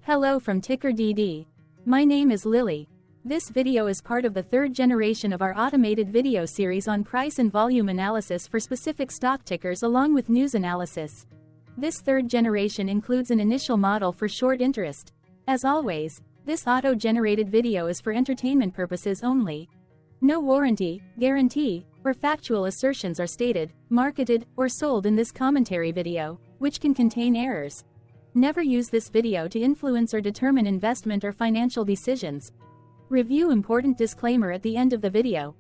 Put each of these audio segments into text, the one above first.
Hello from TickerDD. My name is Lily. This video is part of the third generation of our automated video series on price and volume analysis for specific stock tickers along with news analysis. This third generation includes an initial model for short interest. As always, this auto-generated video is for entertainment purposes only. No warranty, guarantee, or factual assertions are stated, marketed, or sold in this commentary video, which can contain errors. Never use this video to influence or determine investment or financial decisions. Review important disclaimer at the end of the video.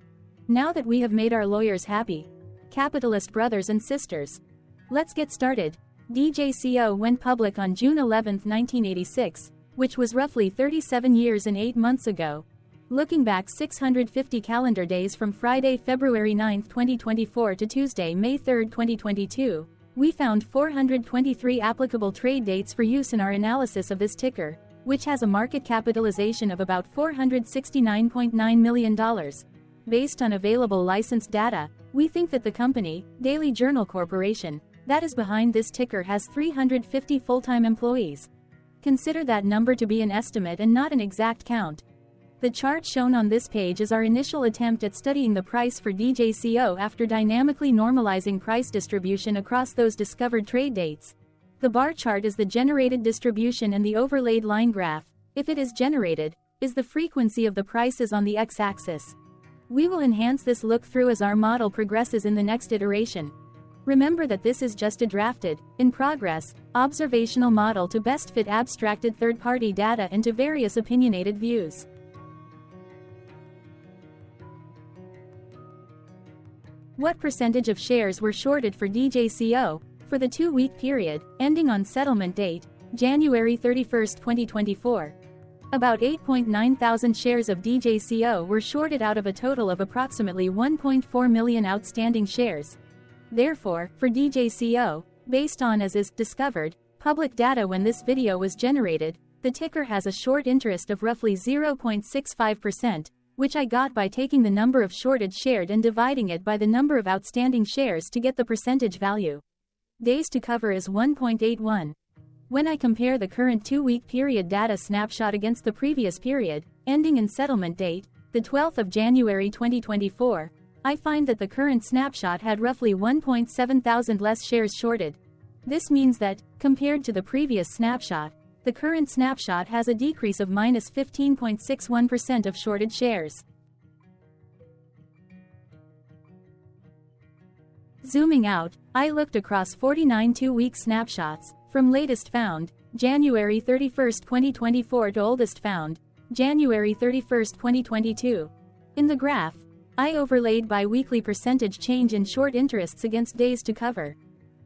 Now that we have made our lawyers happy, capitalist brothers and sisters, let's get started. DJCO went public on June 11, 1986, which was roughly 37 years and 8 months ago. Looking back 650 calendar days from Friday, February 9, 2024 to Tuesday, May 3, 2022, we found 423 applicable trade dates for use in our analysis of this ticker, which has a market capitalization of about $469.9 million. Based on available licensed data, we think that the company, Daily Journal Corporation, that is behind this ticker has 350 full-time employees. Consider that number to be an estimate and not an exact count. The chart shown on this page is our initial attempt at studying the price for DJCO after dynamically normalizing price distribution across those discovered trade dates. The bar chart is the generated distribution and the overlaid line graph, if it is generated, is the frequency of the prices on the x-axis. We will enhance this look-through as our model progresses in the next iteration. Remember that this is just a drafted, in progress, observational model to best fit abstracted third-party data into various opinionated views. What percentage of shares were shorted for DJCO, for the 2-week period, ending on settlement date, January 31, 2024? About 8.9 thousand shares of DJCO were shorted out of a total of approximately 1.4 million outstanding shares. Therefore, for DJCO, based on as is discovered, public data when this video was generated, the ticker has a short interest of roughly 0.65%, which I got by taking the number of shorted shared and dividing it by the number of outstanding shares to get the percentage value. Days to cover is 1.81. When I compare the current 2-week period data snapshot against the previous period, ending in settlement date, the 12th of January 2024, I find that the current snapshot had roughly 1.7 thousand less shares shorted. This means that, compared to the previous snapshot, the current snapshot has a decrease of minus 15.61% of shorted shares. Zooming out, I looked across 49 2-week snapshots, from latest found, January 31, 2024 to oldest found, January 31, 2022. In the graph, I overlaid bi-weekly percentage change in short interests against days to cover.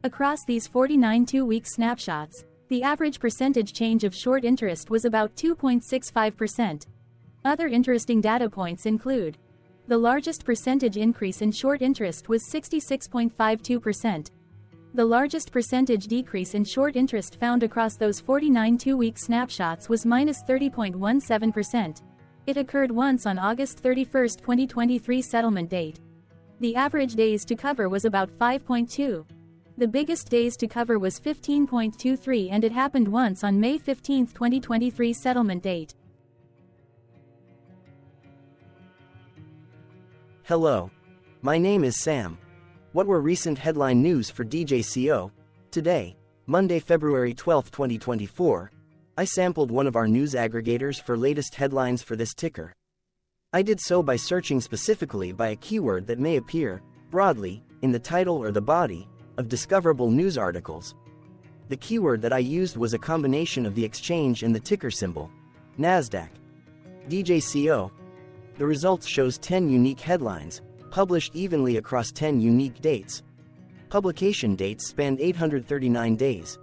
Across these 49 2-week snapshots, the average percentage change of short interest was about 2.65%. Other interesting data points include: the largest percentage increase in short interest was 66.52%. The largest percentage decrease in short interest found across those 49 2-week snapshots was minus 30.17%. It occurred once on August 31, 2023 settlement date. The average days to cover was about 5.2. The biggest days to cover was 15.23 and it happened once on May 15, 2023 settlement date. Hello. My name is Sam. What were recent headline news for DJCO? Today, Monday, February 12, 2024, I sampled one of our news aggregators for latest headlines for this ticker. I did so by searching specifically by a keyword that may appear, broadly, in the title or the body of discoverable news articles. The keyword that I used was a combination of the exchange and the ticker symbol, NASDAQ. DJCO. The results shows 10 unique headlines, published evenly across 10 unique dates. Publication dates spanned 839 days.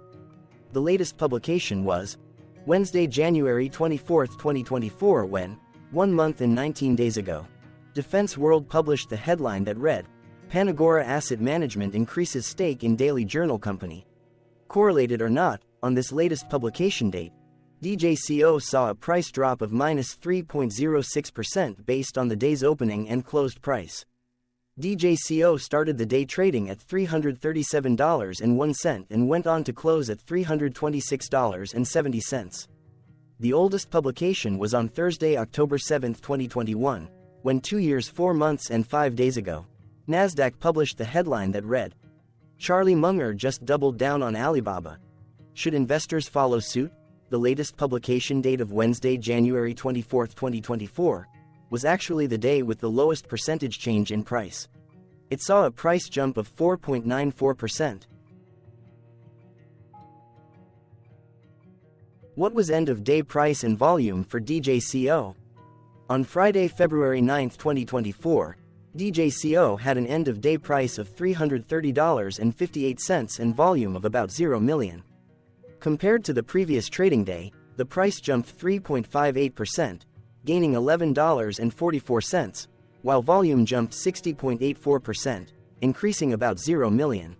The latest publication was Wednesday, January 24, 2024 when, 1 month and 19 days ago, Defense World published the headline that read, Panagora Asset Management increases stake in Daily Journal Company. Correlated or not, on this latest publication date, DJCO saw a price drop of minus 3.06% based on the day's opening and closed price. DJCO started the day trading at $337.01 and went on to close at $326.70. The oldest publication was on Thursday, October 7, 2021, when 2 years, 4 months and 5 days ago, Nasdaq published the headline that read, "Charlie Munger just doubled down on Alibaba. Should investors follow suit?" The latest publication date of Wednesday, January 24, 2024, was actually the day with the lowest percentage change in price. It saw a price jump of 4.94%. What was end-of-day price and volume for DJCO? On Friday, February 9, 2024, DJCO had an end-of-day price of $330.58 and volume of about 0 million. Compared to the previous trading day, the price jumped 3.58%, gaining $11.44, while volume jumped 60.84%, increasing about 0 million.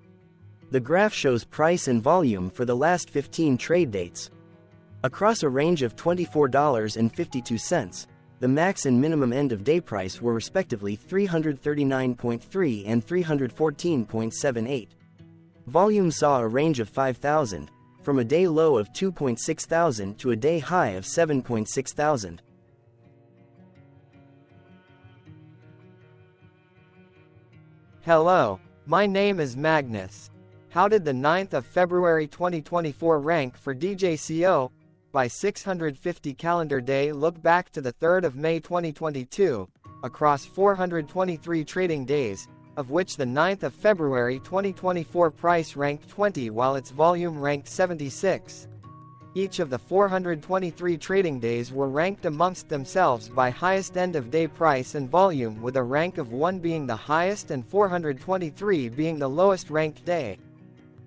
The graph shows price and volume for the last 15 trade dates. Across a range of $24.52, the max and minimum end-of-day price were respectively $339.3 and $314.78. Volume saw a range of 5,000, from a day low of 2.6 thousand to a day high of 7.6 thousand. Hello, my name is Magnus. How did the 9th of February 2024 rank for DJCO? By 650 calendar day, look back to the 3rd of May 2022, across 423 trading days, of which the 9th of February 2024 price ranked 20 while its volume ranked 76. Each of the 423 trading days were ranked amongst themselves by highest end-of-day price and volume, with a rank of 1 being the highest and 423 being the lowest ranked day.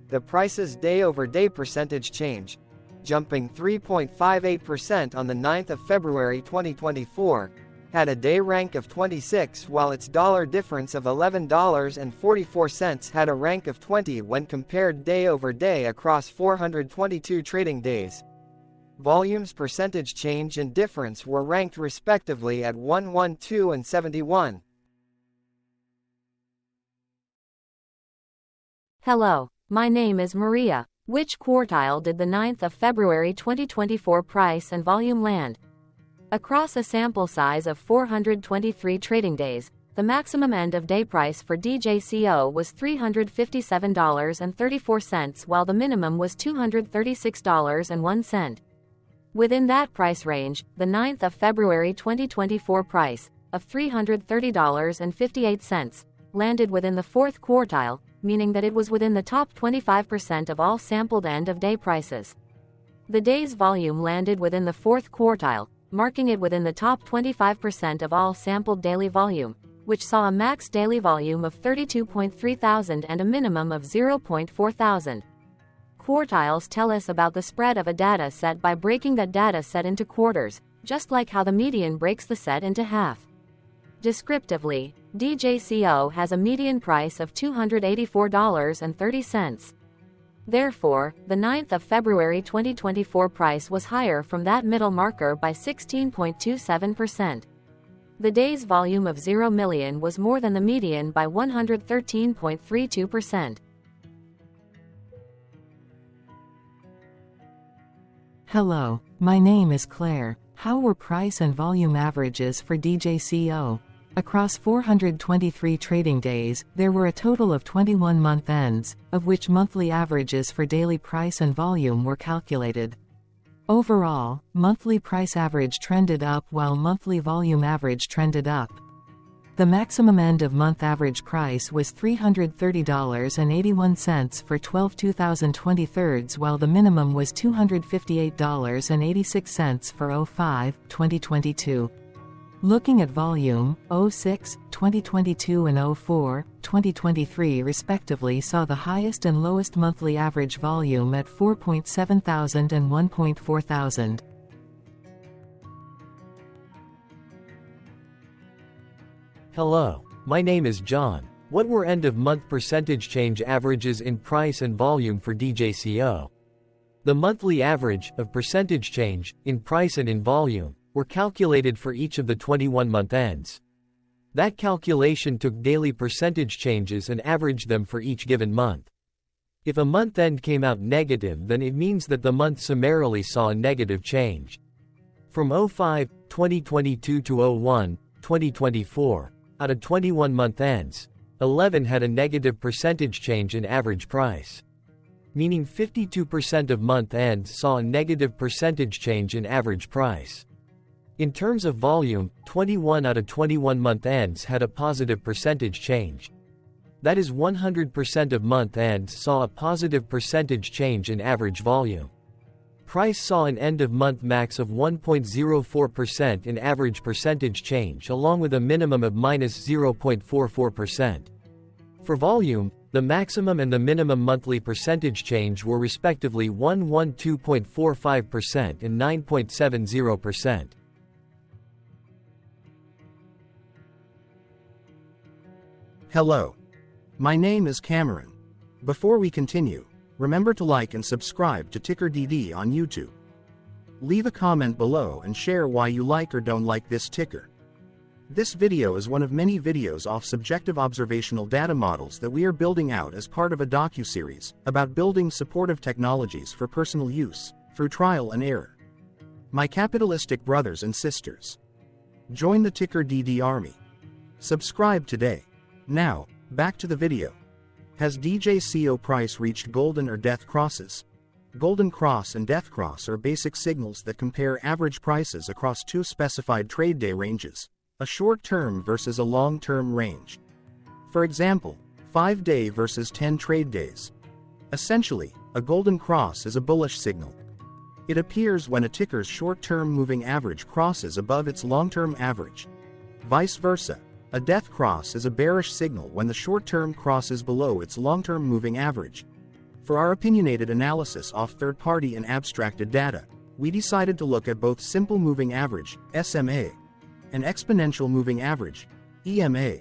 The price's day-over-day percentage change, jumping 3.58% on the 9th of February 2024, had a day rank of 26 while its dollar difference of $11.44 had a rank of 20 when compared day over day across 422 trading days. Volume's percentage change and difference were ranked respectively at 1, 2 and 71. Hello, my name is Maria. Which quartile did the 9th of February 2024 price and volume land? Across a sample size of 423 trading days, the maximum end-of-day price for DJCO was $357.34 while the minimum was $236.01. Within that price range, the 9th of February 2024 price, of $330.58, landed within the 4th quartile, meaning that it was within the top 25% of all sampled end-of-day prices. The day's volume landed within the 4th quartile, marking it within the top 25% of all sampled daily volume, which saw a max daily volume of 32.3 thousand and a minimum of 0.4 thousand. Quartiles tell us about the spread of a data set by breaking that data set into quarters, just like how the median breaks the set into half. Descriptively, DJCO has a median price of $284.30. Therefore, the 9th of February 2024 price was higher from that middle marker by 16.27%. The day's volume of 0 million was more than the median by 113.32%. Hello, my name is Claire. How were price and volume averages for DJCO? Across 423 trading days, there were a total of 21 month ends, of which monthly averages for daily price and volume were calculated. Overall, monthly price average trended up while monthly volume average trended up. The maximum end-of-month average price was $330.81 for 12/2023, while the minimum was $258.86 for 05/2022. Looking at volume, 06, 2022 and 04, 2023 respectively saw the highest and lowest monthly average volume at 4.7 thousand and 1.4 thousand. Hello, my name is John. What were end-of-month percentage change averages in price and volume for DJCO? The monthly average of percentage change in price and in volume were calculated for each of the 21 month ends. That calculation took daily percentage changes and averaged them for each given month. If a month end came out negative, then it means that the month summarily saw a negative change. From 05/2022 to 01/2024, out of 21 month ends, 11 had a negative percentage change in average price. Meaning 52% of month ends saw a negative percentage change in average price. In terms of volume, 21 out of 21 month ends had a positive percentage change. That is 100% of month ends saw a positive percentage change in average volume. Price saw an end-of-month max of 1.04% in average percentage change along with a minimum of -0.44%. For volume, the maximum and the minimum monthly percentage change were respectively 112.45% and 9.70%. Hello. My name is Cameron. Before we continue, remember to like and subscribe to TickerDD on YouTube. Leave a comment below and share why you like or don't like this ticker. This video is one of many videos off subjective observational data models that we are building out as part of a docu-series about building supportive technologies for personal use, through trial and error. My capitalistic brothers and sisters, join the TickerDD army. Subscribe today. Now, back to the video. Has DJCO price reached golden or death crosses? Golden cross and death cross are basic signals that compare average prices across two specified trade day ranges, a short-term versus a long-term range. For example, 5-day versus 10 trade days. Essentially, a golden cross is a bullish signal. It appears when a ticker's short-term moving average crosses above its long-term average. Vice versa, a death cross is a bearish signal when the short-term crosses below its long-term moving average. For our opinionated analysis off third-party and abstracted data, we decided to look at both simple moving average, SMA, and exponential moving average, EMA.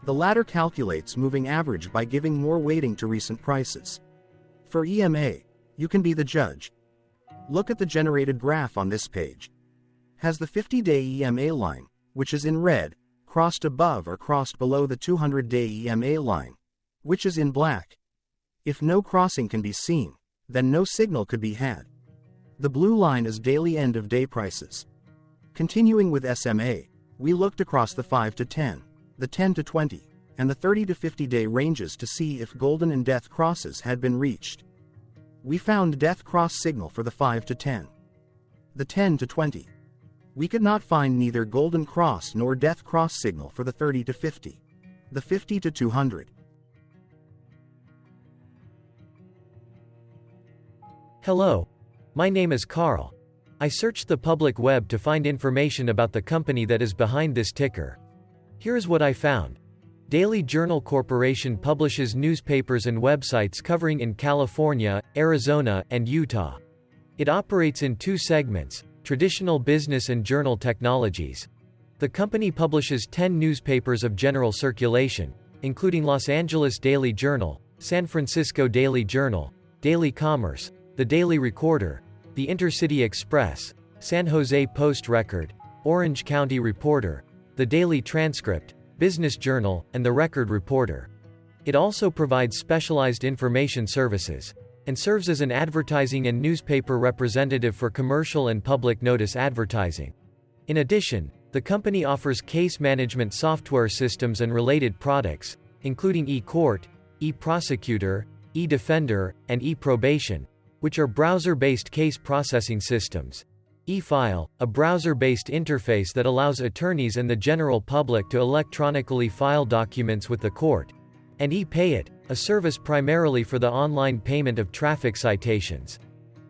The latter calculates moving average by giving more weighting to recent prices. For EMA, you can be the judge. Look at the generated graph on this page. Has the 50-day EMA line, which is in red, crossed above or crossed below the 200-day EMA line, which is in black? If no crossing can be seen, then no signal could be had. The blue line is daily end-of-day prices. Continuing with SMA, we looked across the 5 to 10, the 10 to 20, and the 30 to 50-day ranges to see if golden and death crosses had been reached. We found death cross signal for the 5 to 10. The 10 to 20. We could not find neither golden cross nor death cross signal for the 30 to 50. The 50 to 200. Hello. My name is Carl. I searched the public web to find information about the company that is behind this ticker. Here's what I found. Daily Journal Corporation publishes newspapers and websites covering in California, Arizona, and Utah. It operates in two segments: traditional business and journal technologies. The company publishes 10 newspapers of general circulation, including Los Angeles Daily Journal, San Francisco Daily Journal, Daily Commerce, The Daily Recorder, The Intercity Express, San Jose Post-Record, Orange County Reporter, The Daily Transcript, Business Journal, and The Record Reporter. It also provides specialized information services, and serves as an advertising and newspaper representative for commercial and public notice advertising. In addition, the company offers case management software systems and related products, including eCourt, eProsecutor, eDefender, and eProbation, which are browser-based case processing systems. eFile, a browser-based interface that allows attorneys and the general public to electronically file documents with the court, and ePayIt, a service primarily for the online payment of traffic citations.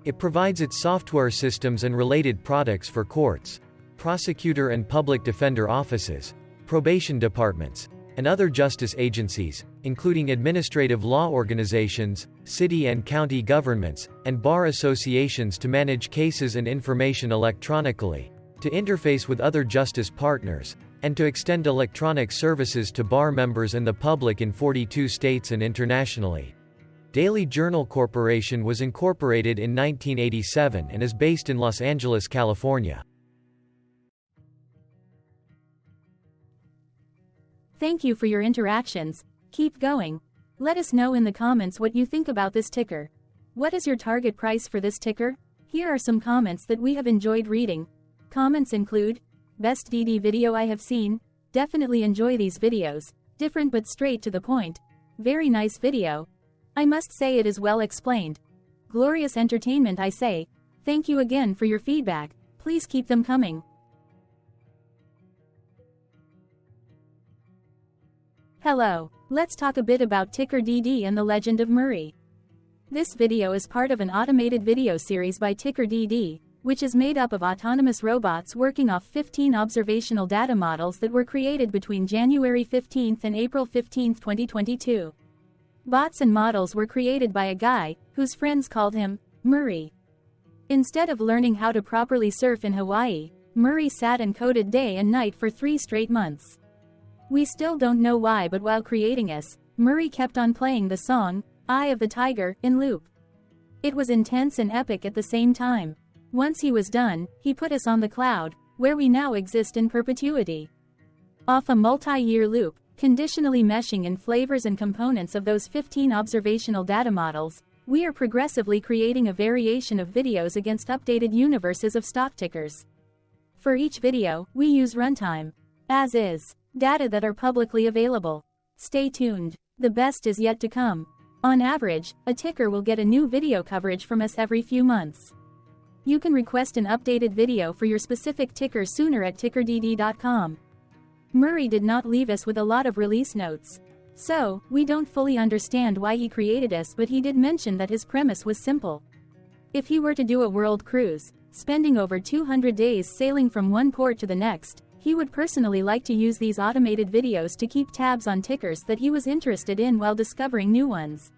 It provides its software systems and related products for courts, prosecutor and public defender offices, probation departments, and other justice agencies, including administrative law organizations, city and county governments, and bar associations to manage cases and information electronically, to interface with other justice partners, and to extend electronic services to bar members and the public in 42 states and internationally. Daily Journal Corporation was incorporated in 1987 and is based in Los Angeles, California. Thank you for your interactions. Keep going. Let us know in the comments what you think about this ticker. What is your target price for this ticker? Here are some comments that we have enjoyed reading. Comments include, best DD video I have seen, definitely enjoy these videos, different but straight to the point, very nice video. I must say it is well explained. Glorious entertainment I say, thank you again for your feedback, please keep them coming. Hello, let's talk a bit about TickerDD and the Legend of Murray. This video is part of an automated video series by TickerDD, which is made up of autonomous robots working off 15 observational data models that were created between January 15 and April 15, 2022. Bots and models were created by a guy, whose friends called him Murray. Instead of learning how to properly surf in Hawaii, Murray sat and coded day and night for 3 straight months. We still don't know why, but while creating us, Murray kept on playing the song, Eye of the Tiger, in loop. It was intense and epic at the same time. Once he was done, he put us on the cloud, where we now exist in perpetuity. Off a multi-year loop, conditionally meshing in flavors and components of those 15 observational data models, we are progressively creating a variation of videos against updated universes of stock tickers. For each video, we use runtime, as is, data that are publicly available. Stay tuned, the best is yet to come. On average, a ticker will get a new video coverage from us every few months. You can request an updated video for your specific ticker sooner at TickerDD.com. Murray did not leave us with a lot of release notes. So, we don't fully understand why he created us, but he did mention that his premise was simple. If he were to do a world cruise, spending over 200 days sailing from one port to the next, he would personally like to use these automated videos to keep tabs on tickers that he was interested in while discovering new ones.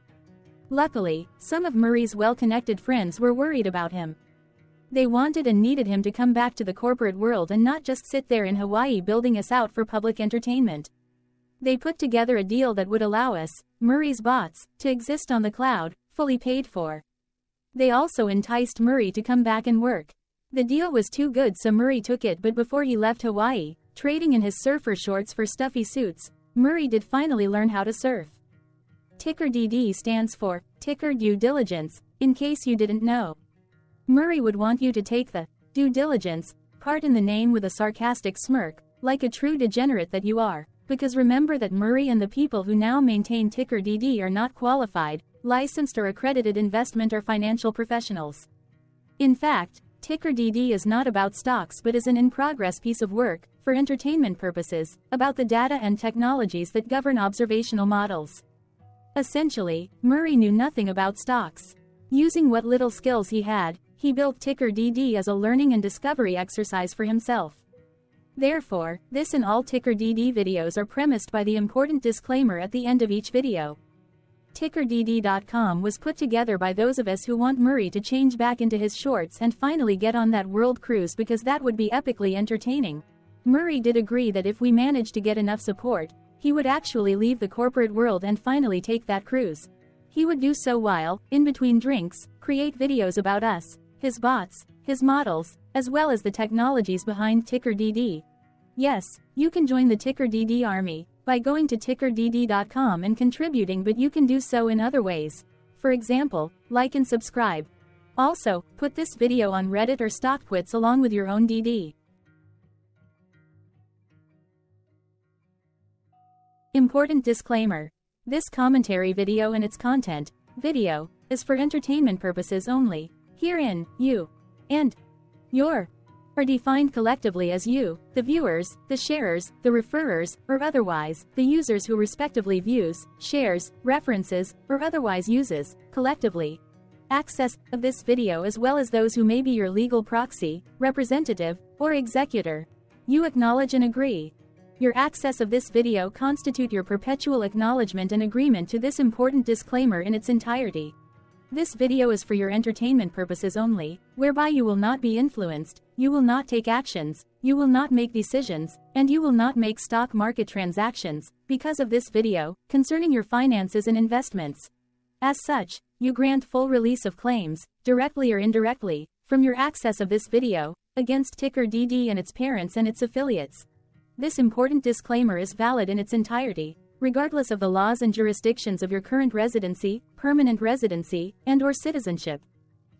Luckily, some of Murray's well-connected friends were worried about him. They wanted and needed him to come back to the corporate world and not just sit there in Hawaii building us out for public entertainment. They put together a deal that would allow us, Murray's bots, to exist on the cloud, fully paid for. They also enticed Murray to come back and work. The deal was too good, so Murray took it, but before he left Hawaii, trading in his surfer shorts for stuffy suits, Murray did finally learn how to surf. TickerDD stands for Ticker Due Diligence, in case you didn't know. Murray would want you to take the due diligence part in the name with a sarcastic smirk, like a true degenerate that you are, because remember that Murray and the people who now maintain TickerDD are not qualified, licensed or accredited investment or financial professionals. In fact, TickerDD is not about stocks but is an in-progress piece of work, for entertainment purposes, about the data and technologies that govern observational models. Essentially, Murray knew nothing about stocks. Using what little skills he had, he built TickerDD as a learning and discovery exercise for himself. Therefore, this and all TickerDD videos are premised by the important disclaimer at the end of each video. TickerDD.com was put together by those of us who want Murray to change back into his shorts and finally get on that world cruise, because that would be epically entertaining. Murray did agree that if we managed to get enough support, he would actually leave the corporate world and finally take that cruise. He would do so while, in between drinks, create videos about us, his bots, his models, as well as the technologies behind TickerDD. Yes, you can join the TickerDD army by going to TickerDD.com and contributing, but you can do so in other ways. For example, like and subscribe. Also, put this video on Reddit or StockTwits along with your own DD. Important disclaimer. This commentary video and its content, video, is for entertainment purposes only. Herein, you and your are defined collectively as you, the viewers, the sharers, the referrers, or otherwise, the users who respectively views, shares, references, or otherwise uses, collectively, access of this video, as well as those who may be your legal proxy, representative, or executor. You acknowledge and agree. Your access of this video constitute your perpetual acknowledgement and agreement to this important disclaimer in its entirety. This video is for your entertainment purposes only, whereby you will not be influenced, you will not take actions, you will not make decisions, and you will not make stock market transactions, because of this video, concerning your finances and investments. As such, you grant full release of claims, directly or indirectly, from your access of this video, against TickerDD and its parents and its affiliates. This important disclaimer is valid in its entirety, regardless of the laws and jurisdictions of your current residency, permanent residency, and/or citizenship.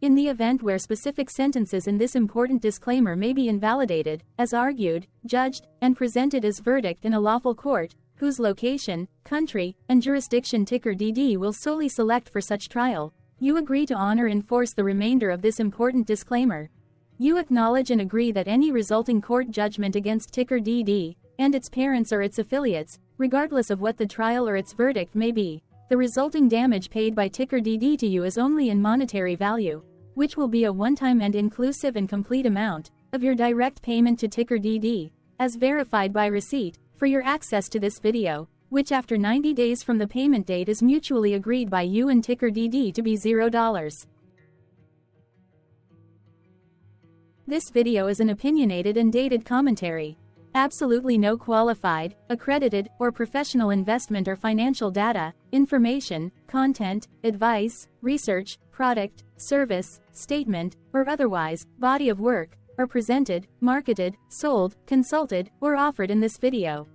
In the event where specific sentences in this important disclaimer may be invalidated, as argued, judged, and presented as verdict in a lawful court, whose location, country, and jurisdiction TickerDD will solely select for such trial, you agree to honor and enforce the remainder of this important disclaimer. You acknowledge and agree that any resulting court judgment against TickerDD, and its parents or its affiliates, regardless of what the trial or its verdict may be, the resulting damage paid by TickerDD to you is only in monetary value, which will be a one-time and inclusive and complete amount of your direct payment to TickerDD, as verified by receipt, for your access to this video, which after 90 days from the payment date is mutually agreed by you and TickerDD to be $0. This video is an opinionated and dated commentary. Absolutely no qualified, accredited, or professional investment or financial data, information, content, advice, research, product, service, statement, or otherwise, body of work, are presented, marketed, sold, consulted, or offered in this video.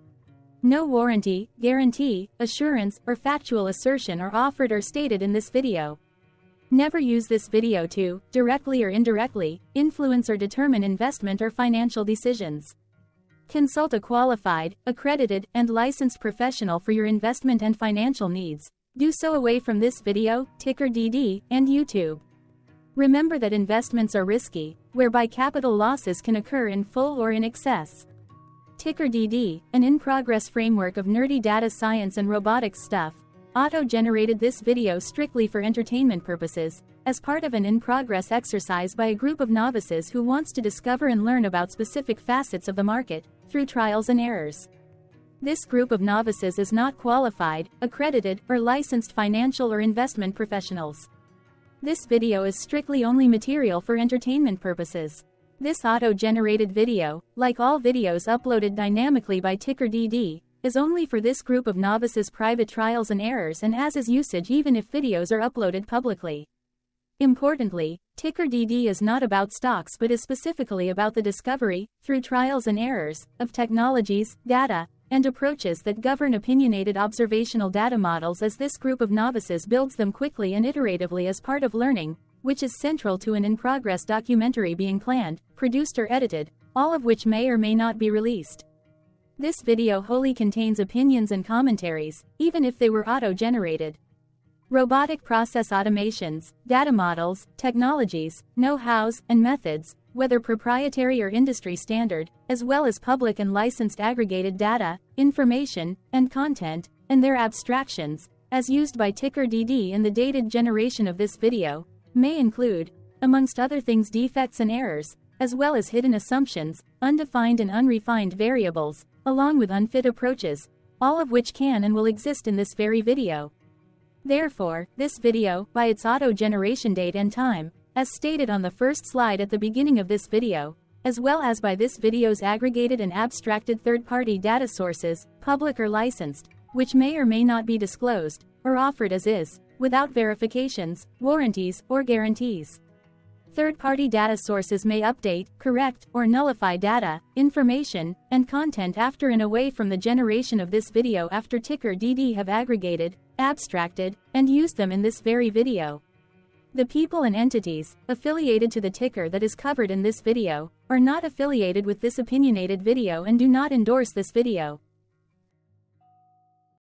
No warranty, guarantee, assurance, or factual assertion are offered or stated in this video. Never use this video to, directly or indirectly, influence or determine investment or financial decisions. Consult a qualified, accredited, and licensed professional for your investment and financial needs. Do so away from this video, TickerDD, and YouTube. Remember that investments are risky, whereby capital losses can occur in full or in excess. TickerDD, an in-progress framework of nerdy data science and robotics stuff, auto-generated this video strictly for entertainment purposes, as part of an in-progress exercise by a group of novices who wants to discover and learn about specific facets of the market, through trials and errors. This group of novices is not qualified, accredited, or licensed financial or investment professionals. This video is strictly only material for entertainment purposes. This auto-generated video, like all videos uploaded dynamically by TickerDD, is only for this group of novices' private trials and errors and as is usage even if videos are uploaded publicly. Importantly, TickerDD is not about stocks but is specifically about the discovery, through trials and errors, of technologies, data, and approaches that govern opinionated observational data models as this group of novices builds them quickly and iteratively as part of learning, which is central to an in-progress documentary being planned, produced or edited, all of which may or may not be released. This video wholly contains opinions and commentaries, even if they were auto-generated. Robotic process automations, data models, technologies, know-hows, and methods, whether proprietary or industry standard, as well as public and licensed aggregated data, information, and content, and their abstractions, as used by TickerDD in the dated generation of this video, may include, amongst other things, defects and errors, as well as hidden assumptions, undefined and unrefined variables, along with unfit approaches, all of which can and will exist in this very video. Therefore, this video, by its auto-generation date and time, as stated on the first slide at the beginning of this video, as well as by this video's aggregated and abstracted third-party data sources, public or licensed, which may or may not be disclosed, or offered as is, without verifications, warranties, or guarantees. Third-party data sources may update, correct, or nullify data, information, and content after and away from the generation of this video after TickerDD have aggregated, abstracted, and used them in this very video. The people and entities affiliated to the ticker that is covered in this video are not affiliated with this opinionated video and do not endorse this video.